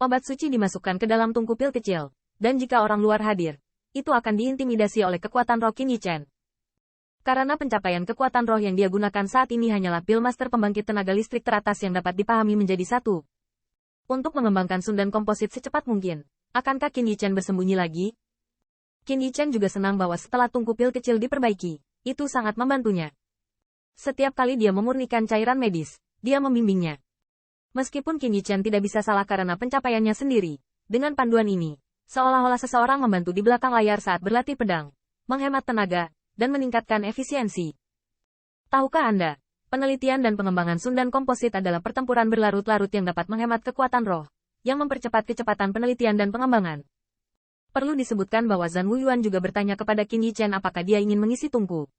Obat suci dimasukkan ke dalam tungku pil kecil, dan jika orang luar hadir, itu akan diintimidasi oleh kekuatan roh Qin Yichen. Karena pencapaian kekuatan roh yang dia gunakan saat ini hanyalah pil master pembangkit tenaga listrik teratas yang dapat dipahami menjadi satu. Untuk mengembangkan Sundan komposit secepat mungkin, akankah Qin Yichen bersembunyi lagi? Qin Yichen juga senang bahwa setelah tungku pil kecil diperbaiki, itu sangat membantunya. Setiap kali dia memurnikan cairan medis, dia membimbingnya. Meskipun Qin Yichen tidak bisa salah karena pencapaiannya sendiri, dengan panduan ini, seolah-olah seseorang membantu di belakang layar saat berlatih pedang, menghemat tenaga, dan meningkatkan efisiensi. Tahukah Anda, penelitian dan pengembangan Sundan komposit adalah pertempuran berlarut-larut yang dapat menghemat kekuatan roh, yang mempercepat kecepatan penelitian dan pengembangan. Perlu disebutkan bahwa Zhan Wuyuan juga bertanya kepada Qin Yichen apakah dia ingin mengisi tungku.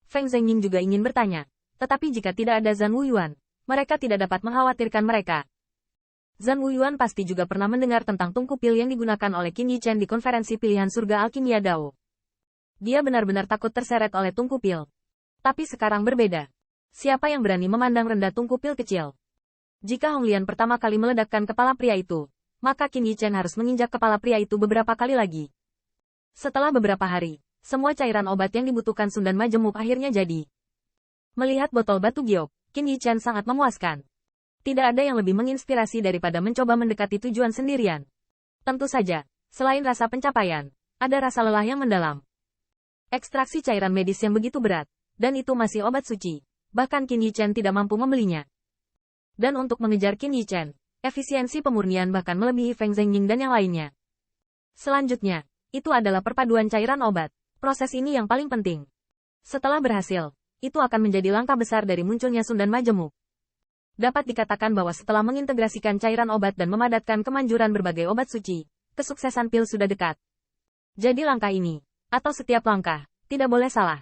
Feng Zhengying juga ingin bertanya, tetapi jika tidak ada Zhan Wuyuan, mereka tidak dapat mengkhawatirkan mereka. Zhan Wuyuan pasti juga pernah mendengar tentang tungku pil yang digunakan oleh Qin Yichen di konferensi pilihan surga alkimia Dao. Dia benar-benar takut terseret oleh tungku pil. Tapi sekarang berbeda. Siapa yang berani memandang rendah tungku pil kecil? Jika Hong Lian pertama kali meledakkan kepala pria itu, maka Qin Yichen harus menginjak kepala pria itu beberapa kali lagi. Setelah beberapa hari, semua cairan obat yang dibutuhkan Sundan Majemuk akhirnya jadi. Melihat botol batu giok, Qin Yichen sangat memuaskan. Tidak ada yang lebih menginspirasi daripada mencoba mendekati tujuan sendirian. Tentu saja, selain rasa pencapaian, ada rasa lelah yang mendalam. Ekstraksi cairan medis yang begitu berat, dan itu masih obat suci. Bahkan Qin Yichen tidak mampu membelinya. Dan untuk mengejar Qin Yichen, efisiensi pemurnian bahkan melebihi Feng Zhengying dan yang lainnya. Selanjutnya, itu adalah perpaduan cairan obat. Proses ini yang paling penting. Setelah berhasil, itu akan menjadi langkah besar dari munculnya Sundan Majemuk. Dapat dikatakan bahwa setelah mengintegrasikan cairan obat dan memadatkan kemanjuran berbagai obat suci, kesuksesan pil sudah dekat. Jadi langkah ini, atau setiap langkah, tidak boleh salah.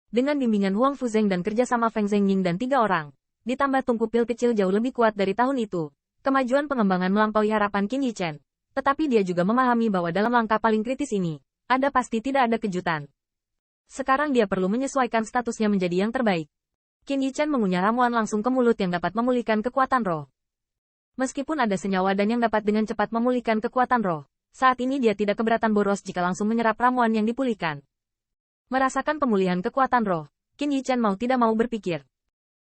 Dengan bimbingan Huang Fuzeng dan kerjasama Feng Zhengying dan 3 orang, ditambah tungku pil kecil jauh lebih kuat dari tahun itu, kemajuan pengembangan melampaui harapan Qin Yichen. Tetapi dia juga memahami bahwa dalam langkah paling kritis ini, ada pasti tidak ada kejutan. Sekarang dia perlu menyesuaikan statusnya menjadi yang terbaik. Qin Yichen mengunyah ramuan langsung ke mulut yang dapat memulihkan kekuatan roh. Meskipun ada senyawa dan yang dapat dengan cepat memulihkan kekuatan roh, saat ini dia tidak keberatan boros jika langsung menyerap ramuan yang dipulihkan. Merasakan pemulihan kekuatan roh, Qin Yichen mau tidak mau berpikir.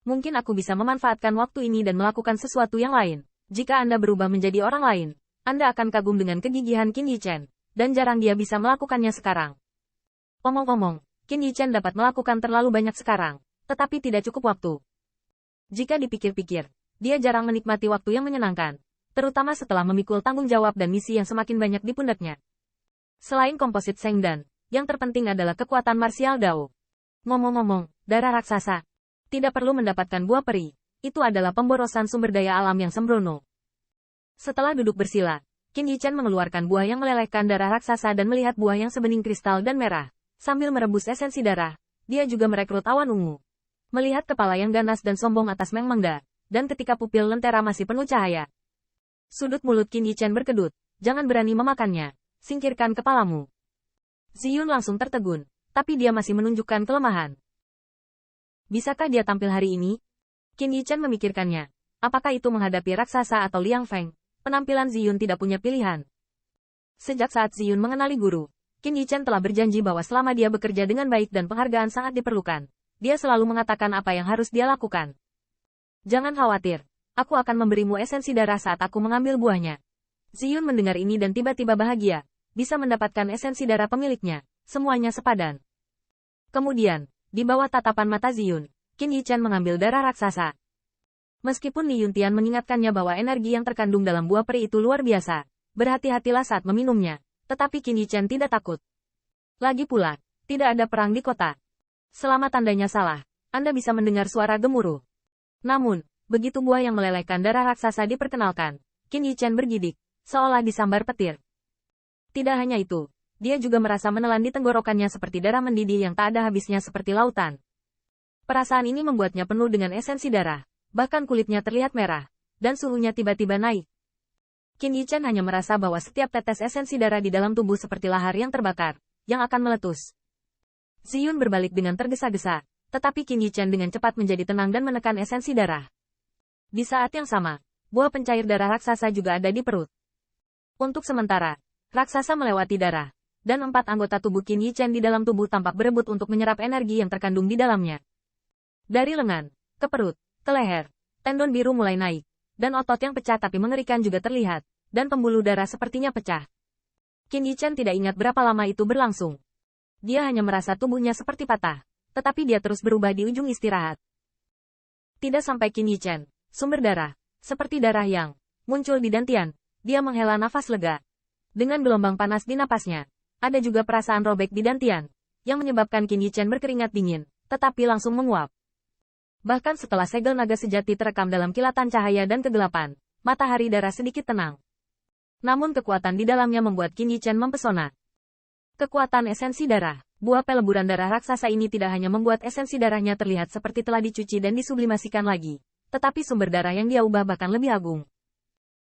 Mungkin aku bisa memanfaatkan waktu ini dan melakukan sesuatu yang lain. Jika Anda berubah menjadi orang lain, Anda akan kagum dengan kegigihan Qin Yichen, dan jarang dia bisa melakukannya sekarang. Omong-omong, Qin Yichen dapat melakukan terlalu banyak sekarang, tetapi tidak cukup waktu. Jika dipikir-pikir, dia jarang menikmati waktu yang menyenangkan, terutama setelah memikul tanggung jawab dan misi yang semakin banyak di pundaknya. Selain komposit Shengdan, yang terpenting adalah kekuatan marsial Dao. Ngomong-ngomong, darah raksasa. Tidak perlu mendapatkan buah peri, itu adalah pemborosan sumber daya alam yang sembrono. Setelah duduk bersila, Qin Yichen mengeluarkan buah yang melelehkan darah raksasa dan melihat buah yang sebening kristal dan merah. Sambil merebus esensi darah, dia juga merekrut awan ungu. Melihat kepala yang ganas dan sombong atas Meng Mengda, dan ketika pupil lentera masih penuh cahaya. Sudut mulut Qin Yichen berkedut, jangan berani memakannya, singkirkan kepalamu. Ziyun langsung tertegun, tapi dia masih menunjukkan kelemahan. Bisakah dia tampil hari ini? Qin Yichen memikirkannya. Apakah itu menghadapi raksasa atau Liang Feng? Penampilan Ziyun tidak punya pilihan. Sejak saat Ziyun mengenali guru, Qin Yichen telah berjanji bahwa selama dia bekerja dengan baik dan penghargaan sangat diperlukan, dia selalu mengatakan apa yang harus dia lakukan. Jangan khawatir, aku akan memberimu esensi darah saat aku mengambil buahnya. Ziyun mendengar ini dan tiba-tiba bahagia, bisa mendapatkan esensi darah pemiliknya, semuanya sepadan. Kemudian, di bawah tatapan mata Ziyun, Qin Yichen mengambil darah raksasa. Meskipun Li Yuntian mengingatkannya bahwa energi yang terkandung dalam buah peri itu luar biasa, berhati-hatilah saat meminumnya, tetapi Qin Yichen tidak takut. Lagi pula, tidak ada perang di kota. Selama tandanya salah, Anda bisa mendengar suara gemuruh. Namun, begitu buah yang melelehkan darah raksasa diperkenalkan, Qin Yichen bergidik, seolah disambar petir. Tidak hanya itu, dia juga merasa menelan di tenggorokannya seperti darah mendidih yang tak ada habisnya seperti lautan. Perasaan ini membuatnya penuh dengan esensi darah, bahkan kulitnya terlihat merah, dan suhunya tiba-tiba naik. Qin Yichen hanya merasa bahwa setiap tetes esensi darah di dalam tubuh seperti lahar yang terbakar, yang akan meletus. Ziyun berbalik dengan tergesa-gesa, tetapi Qin Yichen dengan cepat menjadi tenang dan menekan esensi darah. Di saat yang sama, buah pencair darah raksasa juga ada di perut. Untuk sementara, raksasa melewati darah, dan 4 anggota tubuh Qin Yichen di dalam tubuh tampak berebut untuk menyerap energi yang terkandung di dalamnya. Dari lengan, ke perut, ke leher, tendon biru mulai naik, dan otot yang pecah tapi mengerikan juga terlihat, dan pembuluh darah sepertinya pecah. Qin Yichen tidak ingat berapa lama itu berlangsung. Dia hanya merasa tubuhnya seperti patah, tetapi dia terus berubah di ujung istirahat. Tidak sampai Qin Yichen, sumber darah, seperti darah yang muncul di dantian, dia menghela nafas lega. Dengan gelombang panas di napasnya, ada juga perasaan robek di dantian, yang menyebabkan Qin Yichen berkeringat dingin, tetapi langsung menguap. Bahkan setelah segel naga sejati terekam dalam kilatan cahaya dan kegelapan, matahari darah sedikit tenang. Namun kekuatan di dalamnya membuat Qin Yichen mempesona. Kekuatan esensi darah, buah peleburan darah raksasa ini tidak hanya membuat esensi darahnya terlihat seperti telah dicuci dan disublimasikan lagi, tetapi sumber darah yang dia ubah bahkan lebih agung.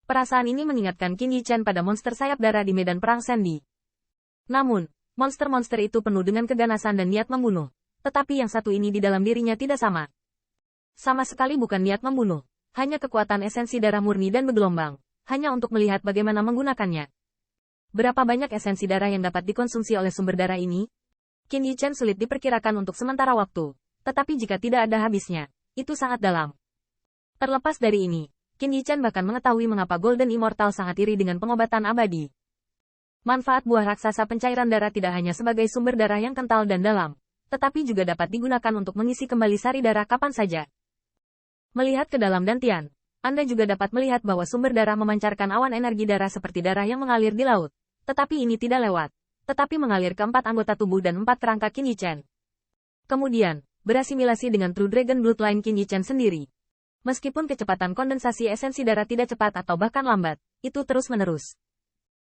Perasaan ini mengingatkan Qin Yichen pada monster sayap darah di medan perang Sandy. Namun, monster-monster itu penuh dengan keganasan dan niat membunuh. Tetapi yang satu ini di dalam dirinya tidak sama. Sama sekali bukan niat membunuh, hanya kekuatan esensi darah murni dan bergelombang, hanya untuk melihat bagaimana menggunakannya. Berapa banyak esensi darah yang dapat dikonsumsi oleh sumber darah ini? Qin Yichen sulit diperkirakan untuk sementara waktu, tetapi jika tidak ada habisnya, itu sangat dalam. Terlepas dari ini, Qin Yichen bahkan mengetahui mengapa Golden Immortal sangat iri dengan pengobatan abadi. Manfaat buah raksasa pencairan darah tidak hanya sebagai sumber darah yang kental dan dalam, tetapi juga dapat digunakan untuk mengisi kembali sari darah kapan saja. Melihat ke dalam dantian, Anda juga dapat melihat bahwa sumber darah memancarkan awan energi darah seperti darah yang mengalir di laut. Tetapi ini tidak lewat, tetapi mengalir ke 4 anggota tubuh dan 4 kerangka Qin Yichen. Kemudian, berasimilasi dengan True Dragon Bloodline Qin Yichen sendiri. Meskipun kecepatan kondensasi esensi darah tidak cepat atau bahkan lambat, itu terus-menerus.